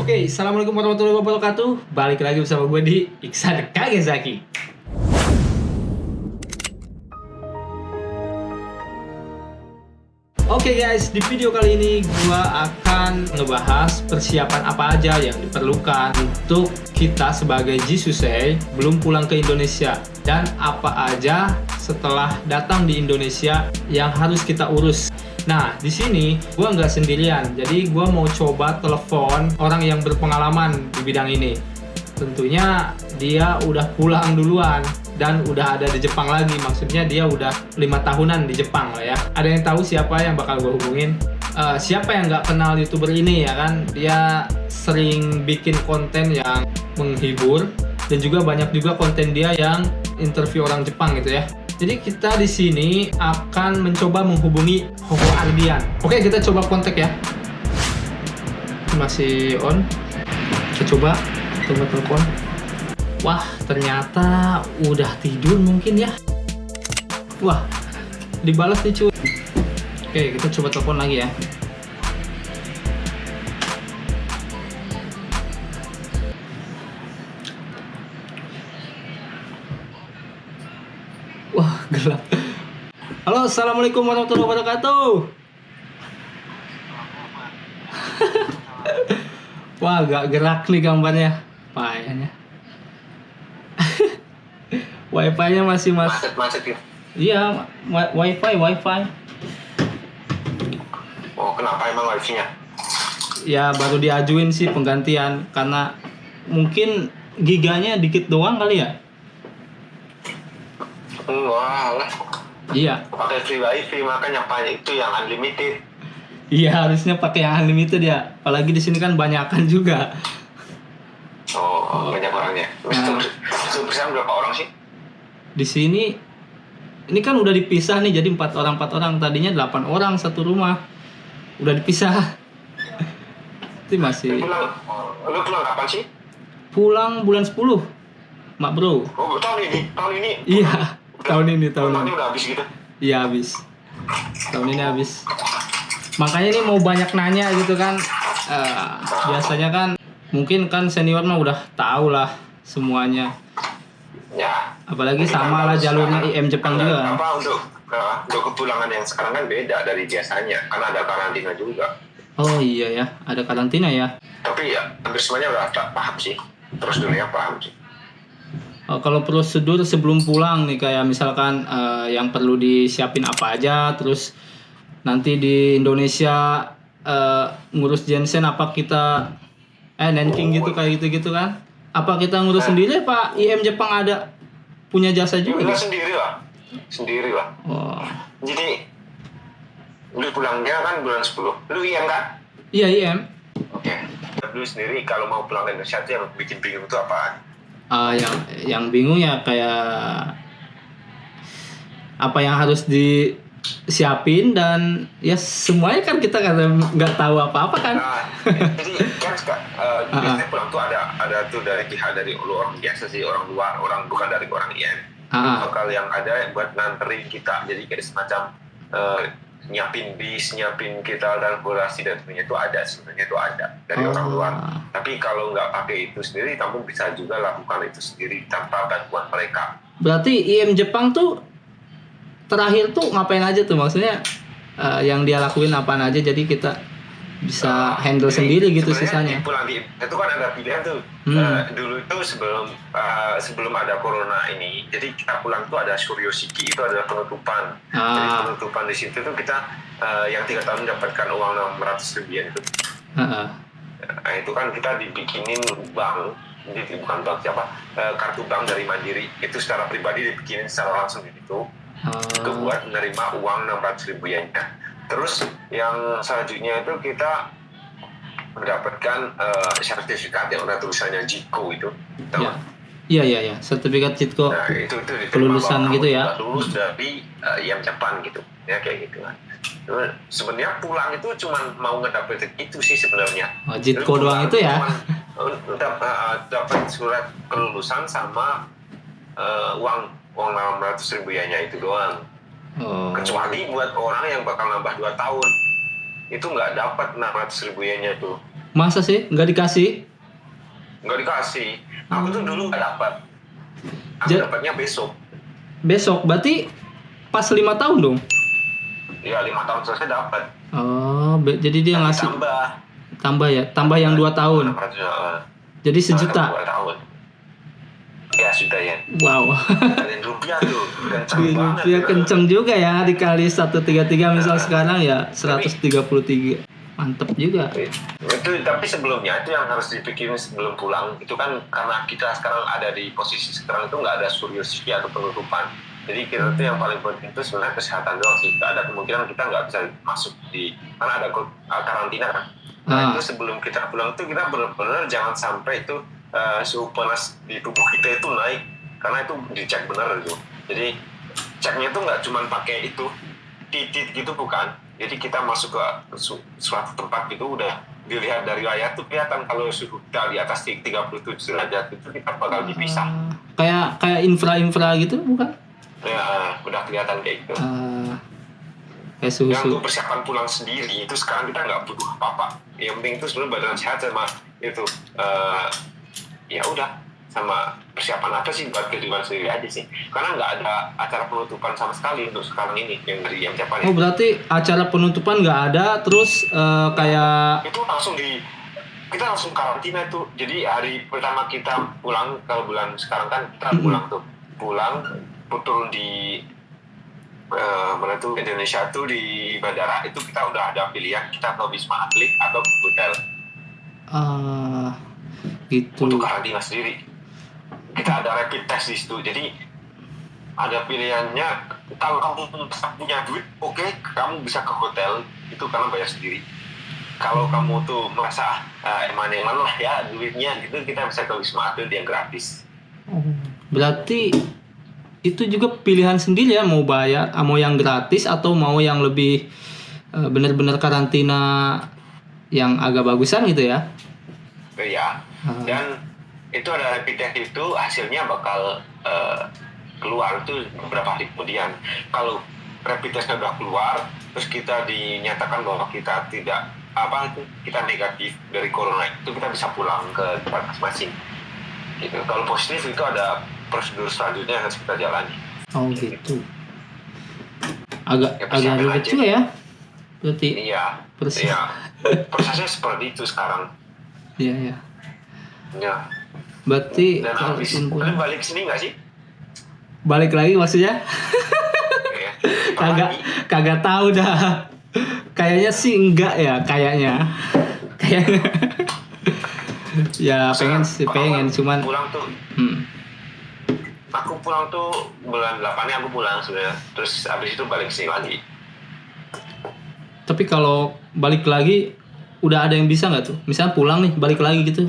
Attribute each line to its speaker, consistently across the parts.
Speaker 1: Oke, assalamualaikum warahmatullahi wabarakatuh. Balik lagi bersama gue di Iksan Kagezaki. Oke guys, di video kali ini gue akan ngebahas persiapan apa aja yang diperlukan untuk kita sebagai Jisusei belum pulang ke Indonesia, dan apa aja setelah datang di Indonesia yang harus kita urus. Nah, di sini gue nggak sendirian, jadi gue mau coba telepon orang yang berpengalaman di bidang ini. Tentunya dia udah pulang duluan dan udah ada di Jepang lagi, maksudnya dia udah 5 tahunan di Jepang lah ya. Ada yang tahu siapa yang bakal gue hubungin? Siapa yang nggak kenal YouTuber ini ya kan? Dia sering bikin konten yang menghibur dan juga banyak juga konten dia yang interview orang Jepang gitu ya. Jadi kita di sini akan mencoba menghubungi Hoho Ardian. Oke, kita coba kontak ya. Masih on. Kita coba telepon. Wah, ternyata udah tidur mungkin ya. Wah, dibalas nih cuy. Oke, kita coba telepon lagi ya. Wah, gelap. Halo, assalamualaikum warahmatullahi wabarakatuh. Wah, agak gerak nih gambarnya. Payahnya. Wifi-nya masih
Speaker 2: macet gitu.
Speaker 1: Iya, wifi.
Speaker 2: Oh, kenapa emang wifi-nya?
Speaker 1: Ya baru diajuin sih penggantian karena mungkin giganya dikit doang kali ya.
Speaker 2: Wah lah.
Speaker 1: Iya.
Speaker 2: Pakai free wifi makanya banyak itu yang unlimited.
Speaker 1: Iya, harusnya pakai yang unlimited ya. Apalagi di sini kan banyakan juga.
Speaker 2: Oh, banyak orangnya. Itu bersama berapa orang sih?
Speaker 1: Di sini ini kan udah dipisah nih, jadi 4 orang. Tadinya 8 orang satu rumah. Udah dipisah. Itu masih.
Speaker 2: Lu pulang kapan sih?
Speaker 1: Pulang bulan 10. Mak bro.
Speaker 2: Oh, tahun ini.
Speaker 1: Iya, tahun ini.
Speaker 2: Udah habis gitu.
Speaker 1: Iya, habis. Tahun ini habis. Makanya ini mau banyak nanya gitu kan. Biasanya kan mungkin kan senior mah udah tahu lah semuanya.
Speaker 2: Ya.
Speaker 1: Apalagi sama lah jalurnya IM Jepang juga kan.
Speaker 2: Apa untuk kepulangan yang sekarang kan beda dari biasanya, karena ada karantina juga.
Speaker 1: Oh iya ya, ada karantina ya.
Speaker 2: Tapi ya hampir semuanya udah paham sih. Prosedurnya paham sih.
Speaker 1: Kalau prosedur sebelum pulang nih, kayak misalkan yang perlu disiapin apa aja, terus nanti di Indonesia ngurus Jensen apa kita Nanking gitu kayak gitu kan? Apa kita ngurus sendiri Pak? IM Jepang ada punya jasa juga?
Speaker 2: Kita sendiri lah.
Speaker 1: Oh.
Speaker 2: Jadi lu pulangnya kan bulan 10. Lu IM kan?
Speaker 1: Iya, IM.
Speaker 2: Oke. Lu sendiri kalau mau pulang ke Indonesia yang bikin bingung itu apaan?
Speaker 1: Yang bingung ya kayak apa yang harus disiapin, dan ya semuanya kan kita nggak tahu apa-apa kan.
Speaker 2: Nah, jadi kan biasanya pulang tuh ada tuh dari pihak dari orang biasa sih, orang luar, orang bukan dari orang IM. Bakal yang ada buat nganterin kita, jadi kayak semacam nyiapin bis, nyiapin kita transportasi dan sebagainya itu ada dari orang luar. Tapi kalau nggak pakai itu sendiri, kamu bisa juga lakukan itu sendiri tanpa bantuan mereka.
Speaker 1: Berarti IM Jepang tuh terakhir tuh ngapain aja tuh, maksudnya yang dia lakuin apaan aja, jadi kita bisa handle sendiri gitu sisanya.
Speaker 2: Pulang itu kan ada pilihan tuh. Dulu itu sebelum ada corona ini, jadi kita pulang tuh ada Shuryoshiki, itu adalah penutupan. Jadi penutupan di situ tuh kita yang 3 tahun mendapatkan uang 600 ribuan itu. Nah, itu kan kita dibikinin bank, jadi bukan bank siapa, kartu bank dari Mandiri, itu secara pribadi dibikinin secara langsung itu. Kebuat menerima uang 600 ribu yennya. Terus yang selanjutnya itu kita mendapatkan sertifikat yang ada tulisannya JITKO itu.
Speaker 1: Iya, sertifikat JITKO.
Speaker 2: Nah, itu
Speaker 1: kelulusan gitu ya.
Speaker 2: Lulus dari IM Jepang gitu. Ya kayak gitu kan. Sebenarnya pulang itu cuma mau ngedapetin itu sih sebenarnya.
Speaker 1: JITKO doang itu ya.
Speaker 2: Dapat surat kelulusan sama uang 600 ribu yennya itu doang. Kecuali buat orang yang bakal nambah 2 tahun, itu nggak dapat 600 ribu yennya tuh.
Speaker 1: Masa sih nggak dikasih?
Speaker 2: Nggak dikasih. Aku tuh dulu nggak dapat. Aku dapatnya besok.
Speaker 1: Besok berarti pas 5 tahun dong?
Speaker 2: Ya 5 tahun selesai dapat.
Speaker 1: Oh, jadi dia
Speaker 2: Tapi
Speaker 1: ngasih
Speaker 2: tambah
Speaker 1: ya, tambah yang 2 tahun. Jadi 1 juta.
Speaker 2: 2 tahun. Ya sudah ya.
Speaker 1: Wow.
Speaker 2: Dan rupiah tuh kencang banget.
Speaker 1: Rupiah kenceng juga ya, dikali 133 misal sekarang ya 133. Mantep juga.
Speaker 2: Itu tapi sebelumnya itu yang harus dipikirin sebelum pulang itu kan karena kita sekarang ada di posisi sekarang itu nggak ada suryosiki atau penutupan. Jadi kita tuh yang paling penting itu sebenarnya kesehatan doang sih. Ada kemungkinan kita nggak bisa masuk karena ada karantina kan. Nah itu sebelum kita pulang tuh kita benar-benar jangan sampai itu suhu panas di tubuh kita itu naik karena itu dicek benar gitu. Jadi ceknya itu nggak cuma pakai itu titik gitu bukan. Jadi kita masuk ke suatu tempat itu udah dilihat dari layar tuh kelihatan kalau suhu kita di atas 37 derajat itu kita bakal dipisah.
Speaker 1: Kayak infra gitu bukan?
Speaker 2: Ya udah kelihatan kayak gitu.
Speaker 1: Kayak suhu.
Speaker 2: Yang untuk persiapan pulang sendiri itu sekarang kita nggak butuh apa-apa. Yang penting itu sebenarnya badan sehat sama itu ya udah sama persiapan apa sih buat kehidupan sendiri aja sih. Karena nggak ada acara penutupan sama sekali untuk sekarang ini yang dari yang Jepang.
Speaker 1: Oh berarti acara penutupan nggak ada, terus kayak
Speaker 2: itu kita langsung karantina tuh. Jadi hari pertama kita pulang kalau bulan sekarang kan kita pulang turun di mana tuh Indonesia tuh di bandara itu kita udah ada pilihan kita ke Wisma Atlet atau ke hotel.
Speaker 1: Gitu.
Speaker 2: Untuk karantina sendiri. Kita ada rapid test di situ. Jadi ada pilihannya kalau kamu punya duit, oke, kamu bisa ke hotel itu karena bayar sendiri. Kalau kamu tuh merasa eman lah ya duitnya gitu, kita bisa ke Wisma Atlet yang gratis.
Speaker 1: Berarti itu juga pilihan sendiri ya, mau bayar, mau yang gratis atau mau yang lebih benar-benar karantina yang agak bagusan gitu ya?
Speaker 2: Iya. Dan itu ada rapid test itu hasilnya bakal keluar itu beberapa hari kemudian. Kalau rapid testnya udah keluar, terus kita dinyatakan bahwa kita kita negatif dari corona, itu kita bisa pulang ke tempat masing-masing. Gitu. Kalau positif itu ada prosedur selanjutnya yang harus kita jalani.
Speaker 1: Oh gitu. Agak ribet juga ya. Berarti.
Speaker 2: Iya. Prosesnya seperti itu sekarang.
Speaker 1: Iya.
Speaker 2: Ya.
Speaker 1: Berarti
Speaker 2: dan habis kalian balik sini nggak sih?
Speaker 1: Balik lagi maksudnya? Kagak tahu dah. Kayaknya sih enggak ya, kayaknya. Ya pengen cuman
Speaker 2: pulang tuh. Aku pulang tuh bulan 8-nya aku pulang sebenarnya. Terus habis itu balik sini lagi.
Speaker 1: Tapi kalau balik lagi udah ada yang bisa nggak tuh? Misalnya pulang nih balik lagi gitu?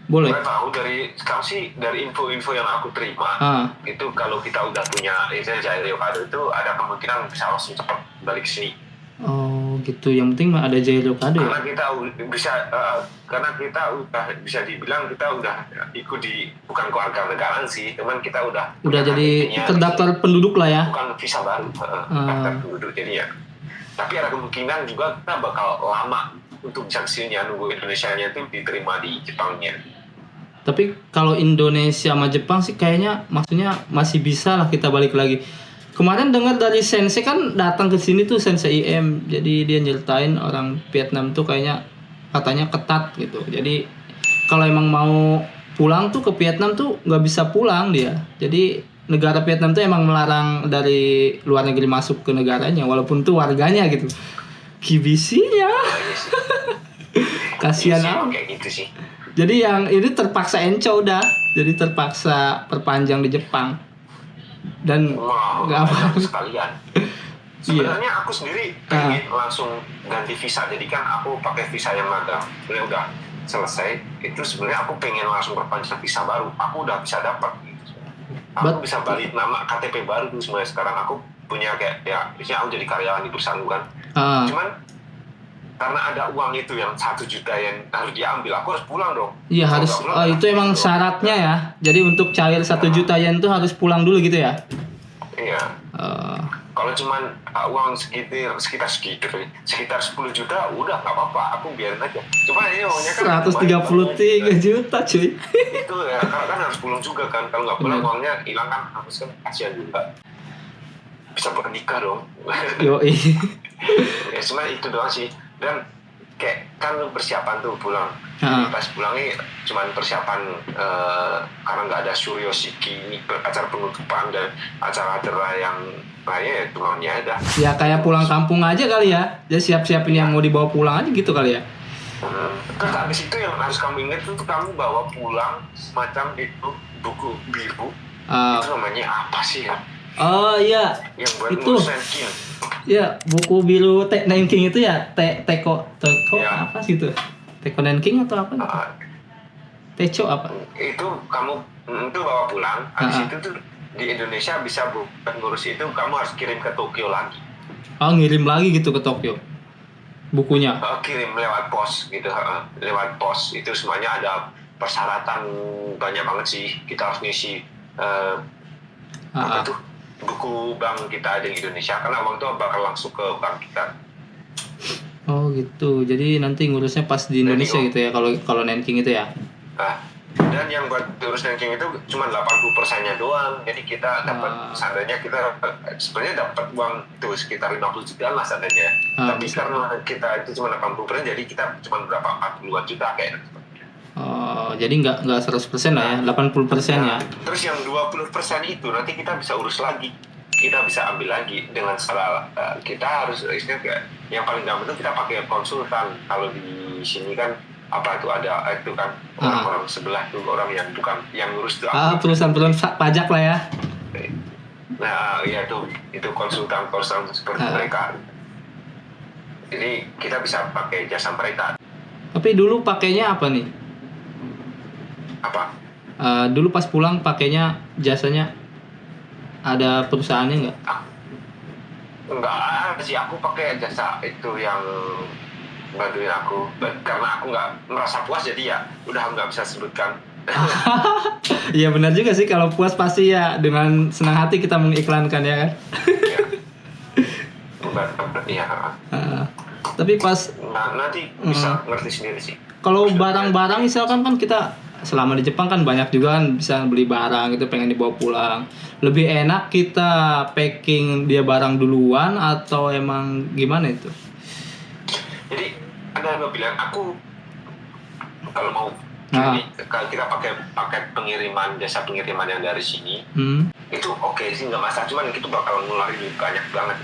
Speaker 1: Boleh.
Speaker 2: Saya tahu sekarang sih dari info-info yang aku terima itu kalau kita udah punya Jaileo Kado itu ada kemungkinan bisa langsung cepat balik sini.
Speaker 1: Oh gitu, yang penting mah ada Jaileo Kado ya.
Speaker 2: Karena kita udah bisa dibilang kita udah ikut di bukan keluarga negaraan sih, cuman kita udah
Speaker 1: jadi terdaftar penduduk lah ya.
Speaker 2: Bukan visa baru, terdaftar penduduk jadi ya. Tapi ada kemungkinan juga kita bakal lama untuk bisa kesininya nunggu Indonesianya itu diterima di Jepangnya.
Speaker 1: Tapi kalau Indonesia sama Jepang sih kayaknya maksudnya masih bisa lah kita balik lagi. Kemarin dengar dari Sensei kan datang ke sini tuh Sensei IM. Jadi dia nyeritain orang Vietnam tuh katanya ketat gitu. Jadi kalau emang mau pulang tuh ke Vietnam tuh nggak bisa pulang dia. Jadi negara Vietnam tuh emang melarang dari luar negeri masuk ke negaranya walaupun tuh warganya gitu. Kibisinya. Kasihan amat.
Speaker 2: Kayak gitu sih.
Speaker 1: Jadi yang ini terpaksa enco udah. Jadi terpaksa perpanjang di Jepang. Dan nggak apa
Speaker 2: sekalian. Sebenarnya aku sendiri pengen langsung ganti visa. Jadi kan aku pakai visa yang magang. Sebenarnya udah selesai. Itu sebenarnya aku pengen langsung perpanjang visa baru. Aku udah bisa dapat. Aku bisa balik nama KTP baru tuh sebenarnya sekarang. Aku punya kayak misalnya aku jadi karyawan di perusahaan kan. Cuman karena ada uang itu yang 1 juta yang harus diambil, aku harus pulang dong.
Speaker 1: Iya harus. Itu emang syaratnya ya. Jadi untuk cair 1 juta yen itu harus pulang dulu gitu ya?
Speaker 2: Iya. Kalau cuman uang sekitar 10 juta udah nggak apa-apa, aku biarin aja. Cuma ini uangnya kan
Speaker 1: 133 juta cuy.
Speaker 2: Itu ya, karena kan harus pulang juga kan. Kalau nggak pulang uangnya hilang kan, harus kan kasihan juga. Bisa bernikah dong.
Speaker 1: Yoi.
Speaker 2: Ya cuma itu doang sih. Dan kayak kan lu persiapan tuh pulang. Pas pulangnya cuman persiapan karena nggak ada Suryoshiki, acara penutupan dan acara-acara yang lainnya ya tulangnya ada.
Speaker 1: Ya kayak pulang kampung aja kali ya. Jadi siap-siapin yang mau dibawa pulang aja gitu kali ya.
Speaker 2: Terus habis itu yang harus kamu ingat itu kamu bawa pulang semacam itu buku biru. Itu namanya apa sih ya?
Speaker 1: Oh iya.
Speaker 2: Yang buat
Speaker 1: itu.
Speaker 2: Nanking.
Speaker 1: Ya buku biru Nanking itu ya teko ya. Apa sih itu? Teko Nanking atau apa? Teco apa?
Speaker 2: Itu kamu itu bawa pulang. Habis itu tuh di Indonesia bisa buat ngurus itu kamu harus kirim ke Tokyo lagi.
Speaker 1: Oh ngirim lagi gitu ke Tokyo bukunya?
Speaker 2: Kirim lewat pos gitu, lewat pos itu semuanya ada persyaratan banyak banget sih. Kita harus ngisi apa tuh buku bank kita di Indonesia karena uang itu bakal langsung ke bank kita.
Speaker 1: Oh gitu, jadi nanti ngurusnya pas di Indonesia gitu ya kalau Nanking itu ya?
Speaker 2: Dan yang buat urus Nanking itu cuma 80%-nya doang. Jadi kita dapat seandainya kita sebenarnya dapat uang itu sekitar 50 jutaan lah seandainya. Tapi karena kita itu cuma 80%, jadi kita cuma berapa 40-an juta kayaknya.
Speaker 1: Oh, jadi nggak 100% lah ya, 80% ya.
Speaker 2: Terus yang 20% itu nanti kita bisa urus lagi. Kita bisa ambil lagi dengan cara kita harus istilahnya yang paling gampang itu kita pakai konsultan. Kalau di sini kan apa itu ada itu kan orang sebelah tuh orang yang bukan yang ngurus tuh
Speaker 1: perusahaan pajak lah ya.
Speaker 2: Nah ya itu konsultan seperti mereka. Jadi kita bisa pakai jasa mereka.
Speaker 1: Tapi dulu pakainya apa nih?
Speaker 2: Apa?
Speaker 1: Dulu pas pulang pakainya jasanya ada perusahaannya nggak?
Speaker 2: Enggak sih, aku pakai jasa itu yang bantuin aku karena aku nggak merasa puas jadi ya udah nggak bisa sebutkan.
Speaker 1: Iya benar juga sih, kalau puas pasti ya dengan senang hati kita mengiklankan ya kan.
Speaker 2: Iya.
Speaker 1: Tapi pas
Speaker 2: nanti bisa ngerti sendiri sih.
Speaker 1: Kalau barang-barang misalkan kan kita selama di Jepang kan banyak juga kan bisa beli barang gitu pengen dibawa pulang. Lebih enak kita packing dia barang duluan atau emang gimana itu?
Speaker 2: Jadi ada yang bilang aku kalau mau jadi kalau kita pakai paket pengiriman jasa pengiriman yang dari sini itu oke sih nggak masalah, cuman itu bakal ngeluarin banyak banget.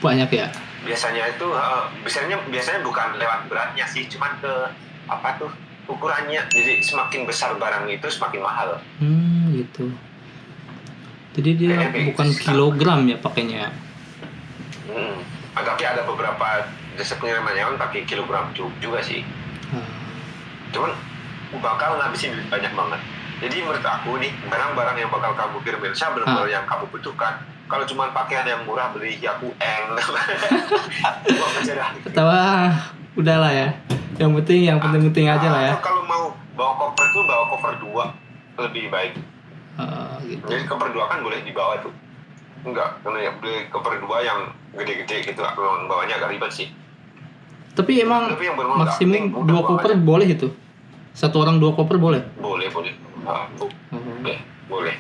Speaker 1: Banyak ya? Biasanya
Speaker 2: itu biasanya bukan lewat beratnya sih, cuman ke apa tuh ukurannya. Jadi semakin besar barang itu semakin mahal.
Speaker 1: Gitu. Jadi dia bukan kilogram ya pakainya.
Speaker 2: Tapi ada beberapa jasa pengiriman yang pakai kilogram juga sih. Cuman bakal ngabisin duit banyak banget. Jadi menurut aku nih barang-barang yang bakal kamu kirim benar-benar yang kamu butuhkan. Kalau cuma pakaian yang murah beli Yakueng.
Speaker 1: Ketawa udahlah ya. Yang penting aja lah ya.
Speaker 2: Kalau mau bawa koper tuh bawa koper 2 lebih baik.
Speaker 1: Gitu.
Speaker 2: Jadi koper 2 kan boleh dibawa tuh. Enggak, karena ya beli koper 2 yang gede-gede gitu memang bawanya agak ribet sih.
Speaker 1: Tapi emang maksimum 2 koper boleh itu? Satu orang 2 koper boleh? Boleh.
Speaker 2: Boleh.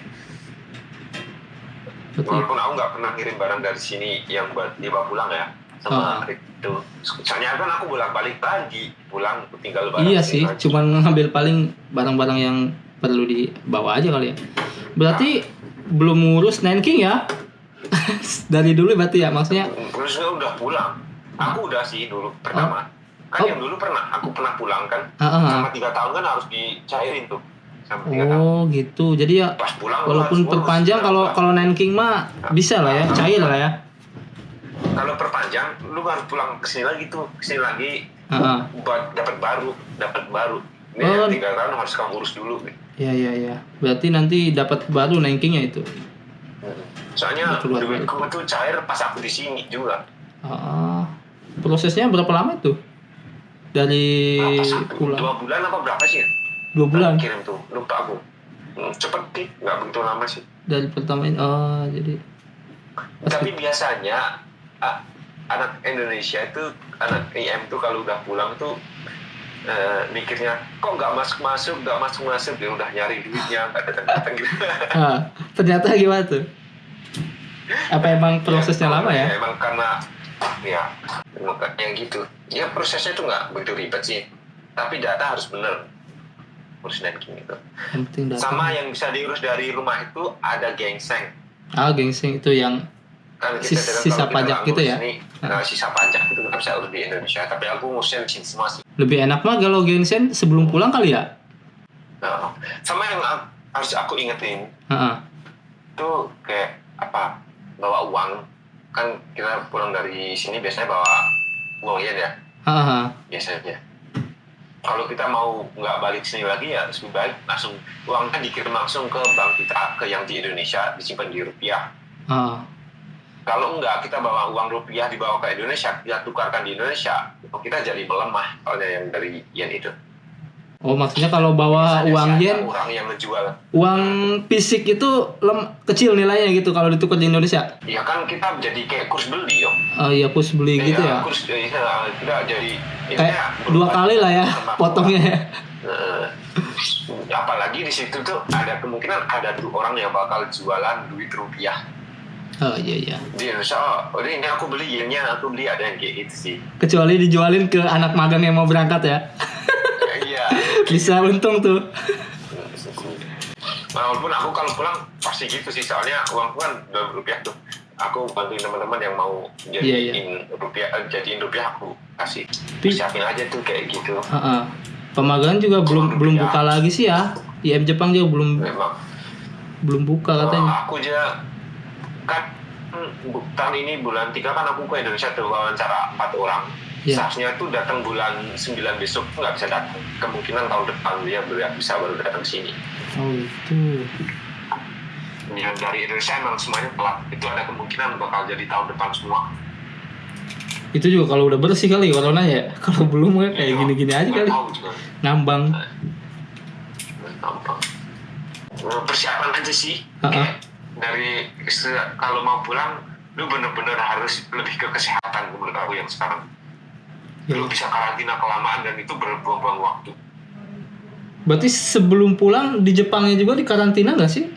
Speaker 2: Walaupun aku nggak pernah ngirim barang dari sini yang buat dibawa pulang ya. Sama itu. Soalnya kan aku bolak-balik lagi pulang tinggal barang.
Speaker 1: Iya sih, cuman ngambil paling barang-barang yang perlu dibawa aja kali ya. Berarti belum ngurus Nanking ya? Dari dulu berarti ya maksudnya?
Speaker 2: Terusnya udah pulang. Aku udah sih dulu pertama. Kan yang dulu aku pernah pulang kan. Sama 3 tahun kan harus dicairin tuh.
Speaker 1: Gitu. Jadi ya pas pulang, walaupun perpanjang kalau Nanking mah bisa lah ya, cair lah ya.
Speaker 2: Kalau perpanjang lu harus pulang ke sini lagi buat dapat baru. Ini 3 tahun harus kamu urus dulu.
Speaker 1: Iya. Berarti nanti dapat baru Nankingnya itu.
Speaker 2: Soalnya duitku tuh cair pas aku di sini juga.
Speaker 1: Prosesnya berapa lama tuh? Dari pulang?
Speaker 2: 2 bulan apa berapa sih?
Speaker 1: 2 bulan.
Speaker 2: Kirim tuh, lupa aku. Cepet sih, nggak begitu lama sih.
Speaker 1: Dari pertama jadi
Speaker 2: Tapi biasanya anak Indonesia itu, anak IM tuh kalau udah pulang tuh mikirnya kok nggak masuk dia udah nyari duitnya nggak datang gitu.
Speaker 1: Ternyata gimana tuh? Apa emang prosesnya lama ya?
Speaker 2: Emang karena ya yang gitu. Ya prosesnya itu nggak begitu ribet sih. Tapi data harus benar. Urus ranking itu. Sama yang bisa diurus dari rumah itu ada gingseng.
Speaker 1: Gingseng itu yang
Speaker 2: kan
Speaker 1: sisa pajak gitu ya?
Speaker 2: Sisa pajak itu nggak bisa urus di Indonesia. Tapi aku ngurusnya di sini semua sih.
Speaker 1: Lebih enak mah kalau gingseng sebelum pulang kali ya?
Speaker 2: Sama yang harus aku ingetin. Itu kayak apa? Bawa uang. Kan kita pulang dari sini biasanya bawa uang yen ya. Biasanya. Kalau kita mau nggak balik sini lagi ya lebih baik langsung uangnya dikirim langsung ke bank kita, ke yang di Indonesia, disimpan di rupiah. Kalau enggak, kita bawa uang rupiah dibawa ke Indonesia, kita tukarkan di Indonesia, kita jadi melemah soalnya yang dari yen itu.
Speaker 1: Oh, maksudnya kalau bawa uang yen,
Speaker 2: orang yang menjual
Speaker 1: uang fisik itu kecil nilainya gitu kalau ditukar di Indonesia?
Speaker 2: Iya kan, kita jadi kayak kurs beli yo.
Speaker 1: Oh iya, kurs beli gitu ya?
Speaker 2: Kurs, kita jadi
Speaker 1: kayak dua kali lah ya potongnya.
Speaker 2: Apalagi di situ tuh ada kemungkinan ada tuh orang yang bakal jualan duit rupiah.
Speaker 1: Oh iya.
Speaker 2: Di Indonesia, ini aku beli yennya, aku beli, ada yang kayak gitu sih.
Speaker 1: Kecuali dijualin ke anak magang yang mau berangkat ya.
Speaker 2: Iya.
Speaker 1: Bisa untung tuh.
Speaker 2: Walaupun aku kalau pulang pasti gitu sih, soalnya uangku kan dalam rupiah tuh. Aku bantuin teman-teman yang mau jadiin rupiah aku kasih. Siapin aja tuh kayak gitu.
Speaker 1: Pemagangan juga belum buka lagi sih ya. IM Jepang juga belum buka katanya.
Speaker 2: Aku aja kan tahun ini bulan 3 kan aku ke Indonesia tuh wawancara 4 orang. Seharusnya tuh datang bulan 9 besok nggak bisa datang. Kemungkinan tahun depan dia bisa baru datang sini.
Speaker 1: Oh itu.
Speaker 2: Yang dari Indonesia emang semuanya telat. Itu ada kemungkinan bakal jadi tahun depan semua.
Speaker 1: Itu juga kalau udah bersih kali corona ya. Kalau belum kan kayak gini-gini aja kali. Ngambang. Persiapan aja sih. Dari kalau mau pulang, lu bener-bener harus lebih ke kesehatan menurut aku yang sekarang. Lu bisa karantina kelamaan dan itu berbuang-buang waktu. Berarti sebelum pulang di Jepangnya juga di karantina nggak sih?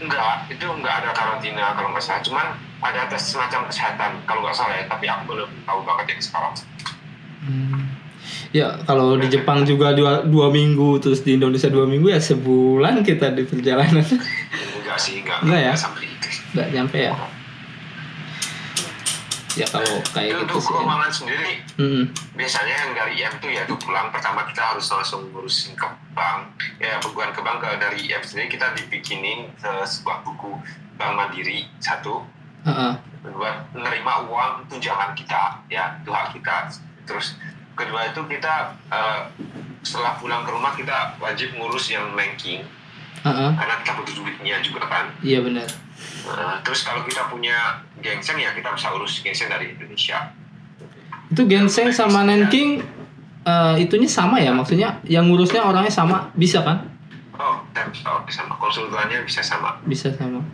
Speaker 2: Enggak, itu enggak ada karantina kalau nggak salah. Cuman ada tes semacam kesehatan kalau nggak salah ya. Tapi aku belum tahu banget yang sekarang.
Speaker 1: Ya kalau di Jepang juga 2 minggu, terus di Indonesia 2 minggu ya sebulan kita di perjalanan.
Speaker 2: Enggak sih, enggak
Speaker 1: ya?
Speaker 2: Sampai itu.
Speaker 1: Enggak nyampe ya? Ya kalau kayak gitu sih.
Speaker 2: Keuangan sendiri, biasanya yang dari IM tuh ya tuh pulang pertama kita harus langsung ngurusin ke bank. Ya bukan ke bank, dari IM sendiri kita dibikinin sebuah buku Bank Mandiri satu. Buat menerima uang tunjangan kita, ya itu hak kita. Terus kedua itu kita setelah pulang ke rumah kita wajib ngurus yang banking. Karena kita butuh duitnya juga kan.
Speaker 1: Iya benar.
Speaker 2: Terus kalau kita punya gingseng ya kita bisa urus gingseng dari Indonesia.
Speaker 1: Itu gingseng sama nanking itunya sama ya, maksudnya yang ngurusnya orangnya sama, bisa kan?
Speaker 2: Oh, sama, konsultannya bisa sama.
Speaker 1: Bisa sama.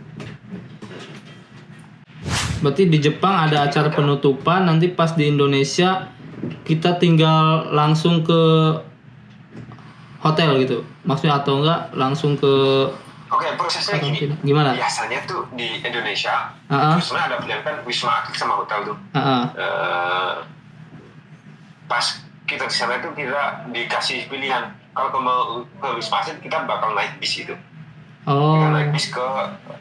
Speaker 1: Berarti di Jepang ada acara penutupan, nanti pas di Indonesia kita tinggal langsung ke hotel gitu, maksudnya atau enggak langsung ke.
Speaker 2: Oke, prosesnya
Speaker 1: gimana?
Speaker 2: Biasanya tuh di Indonesia sebenarnya ada pilihan kan Wisma Atlet sama hotel tuh. Pas kita di sana tuh kita dikasih pilihan, kalau mau ke Wisma Atlet kita bakal naik bis itu. Kita naik bis ke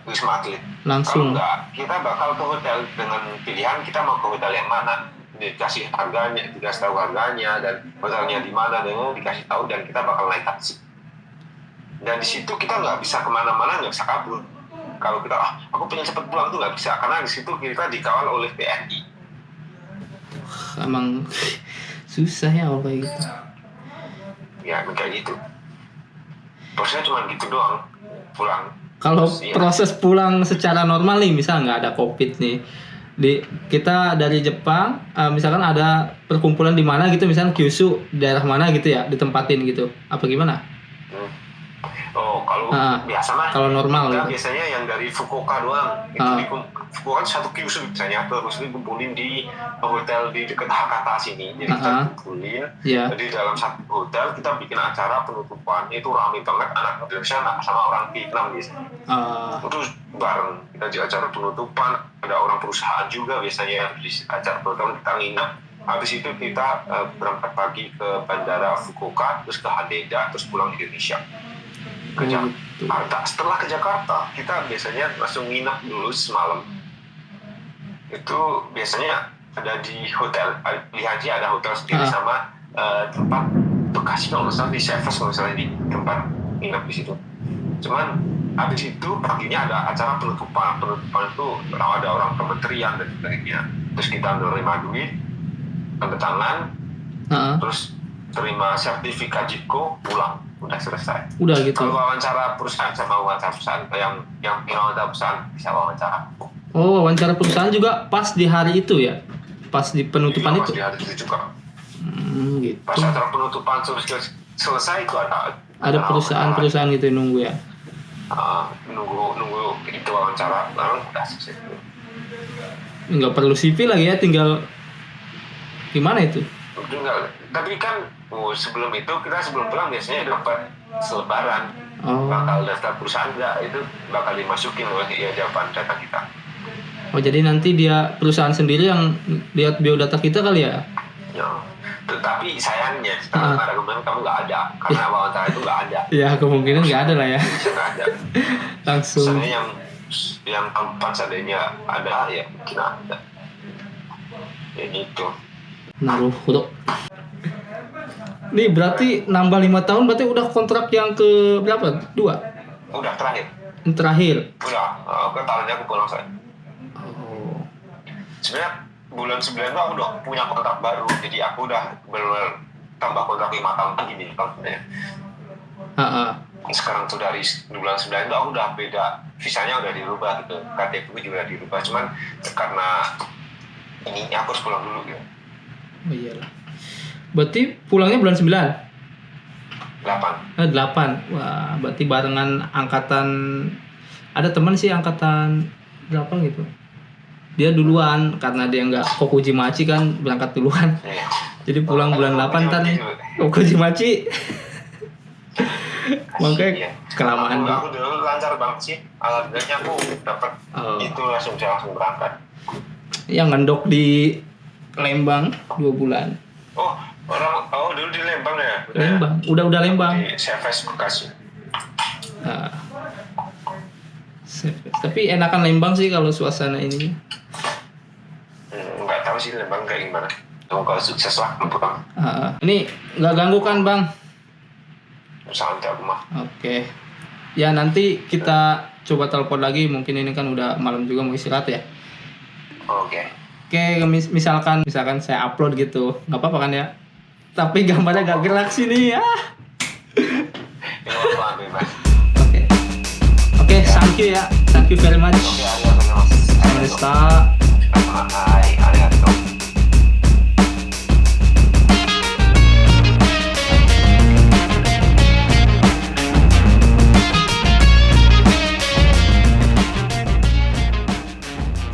Speaker 2: Wisma Atlet.
Speaker 1: Langsung.
Speaker 2: Kalau enggak, kita bakal ke hotel dengan pilihan kita mau ke hotel yang mana. Dikasih harganya, dikasih tahu harganya dan hotelnya di mana, dan dikasih tahu, dan kita bakal naik taksi. Dan di situ kita nggak bisa kemana-mana, nggak bisa kabur. Kalau kita aku pengen cepet pulang tuh nggak bisa, karena di situ kita dikawal oleh TNI.
Speaker 1: Emang susah ya kalau kayak gitu.
Speaker 2: Ya kayak gitu. Prosesnya cuma gitu doang, pulang.
Speaker 1: Kalau proses pulang secara normal nih, misal nggak ada COVID nih. Kita dari Jepang, misalkan ada perkumpulan di mana gitu, misalkan Kyushu daerah mana gitu ya, ditempatin gitu, apa gimana?
Speaker 2: Oh, kalau biasa mah
Speaker 1: kalau normal
Speaker 2: kita
Speaker 1: gitu.
Speaker 2: biasanya yang dari Fukuoka doang. Itu Fukuoka satu kyushu misalnya, terus dikumpulin di hotel di dekat Hakata sini. Jadi kita kumpulin. Jadi dalam satu hotel kita bikin acara penutupan. Itu ramai banget anak Indonesia sama orang Vietnam biasanya. Itu bareng kita di acara penutupan. Ada orang perusahaan juga biasanya di acara penutupan kita nginep. Habis itu kita berangkat pagi ke bandara Fukuoka, terus ke Haneda, terus pulang di Indonesia. Ke Jakarta. Setelah ke Jakarta, kita biasanya langsung nginep dulu semalam. Itu biasanya ada di hotel. Di Haji ada hotel sendiri sama tempat Bekasi kalau nggak salah di Severs kalau misalnya di tempat nginep di situ. Cuman habis itu paginya ada acara penutupan. Penutupan itu ada orang kementerian dan sebagainya. Terus kita menerima duit, tanda tangan, terus terima sertifikat JIPKO, pulang. Udah selesai.
Speaker 1: Udah gitu.
Speaker 2: Kalau wawancara perusahaan sama wawancara perusahaan yang wawancara perusahaan bisa wawancara.
Speaker 1: Oh, wawancara perusahaan juga pas di hari itu ya? Pas di penutupan itu?
Speaker 2: Pas di hari itu juga.
Speaker 1: Gitu.
Speaker 2: Pas acara penutupan selesai itu
Speaker 1: ada perusahaan-perusahaan gitu yang nunggu ya?
Speaker 2: Nunggu itu wawancara, lalu udah selesai.
Speaker 1: Nggak perlu CV lagi ya, tinggal gimana itu?
Speaker 2: Tinggal, tapi kan sebelum itu kita sebelum pulang biasanya dapat selebaran. Bakal daftar perusahaan enggak, itu bakal dimasukin oleh jawaban data kita.
Speaker 1: Oh, jadi nanti dia perusahaan sendiri yang lihat biodata kita kali ya?
Speaker 2: Ya. Tetapi sayangnya setelah ada kemarin kamu nggak ada karena wawancara itu nggak ada.
Speaker 1: Ya kemungkinan nggak ada lah ya.
Speaker 2: Nggak ada.
Speaker 1: Langsung.
Speaker 2: Misalnya yang tempat seandainya ada ya mungkin ada. Ya gitu.
Speaker 1: Naruhodo. Nih berarti nambah 5 tahun berarti udah kontrak yang ke berapa? 2?
Speaker 2: Udah terakhir.
Speaker 1: Terakhir.
Speaker 2: Udah, ke tahunnya aku pulang saya.
Speaker 1: Oh.
Speaker 2: Sebenarnya bulan 9 itu aku udah punya kontrak baru, jadi aku udah benar tambah kontrak 5 tahun lagi nih kontraknya. Sekarang tuh dari bulan 9 itu aku udah beda, visanya udah dirubah gitu, KTP juga udah dirubah, cuman karena ini aku harus pulang dulu gitu.
Speaker 1: Oh iyalah. Berarti pulangnya bulan 9?
Speaker 2: 8.
Speaker 1: 8. Wah, berarti barengan angkatan. Ada teman sih angkatan berapa gitu. Dia duluan karena dia nggak Kokujimachi kan, berangkat duluan.
Speaker 2: Iya.
Speaker 1: Jadi pulang bulan 8 kan Kokujimachi. Makanya kelamaan.
Speaker 2: Aku dulu lancar banget sih. Alhamdulillahnya aku dapat itu langsung berangkat.
Speaker 1: Yang ngendok di Lembang 2 bulan.
Speaker 2: Dulu di Lembang ya?
Speaker 1: Lembang, udah Lembang.
Speaker 2: Di Severs Bekasi.
Speaker 1: Tapi enakan Lembang sih kalau suasana ini.
Speaker 2: Nggak tahu sih Lembang kayak gimana. Kalau sukses lah pulang.
Speaker 1: Ini nggak ganggu kan Bang?
Speaker 2: Santai aku mah.
Speaker 1: Oke. Ya nanti kita coba telepon lagi. Mungkin ini kan udah malam juga mau istirahat ya.
Speaker 2: Oke,
Speaker 1: misalkan saya upload gitu, nggak apa-apa kan ya? Tapi gambarnya gak gerak sini ya. Oke, thank you ya, thank you very much.
Speaker 2: Oke,
Speaker 1: Sampai jumpa.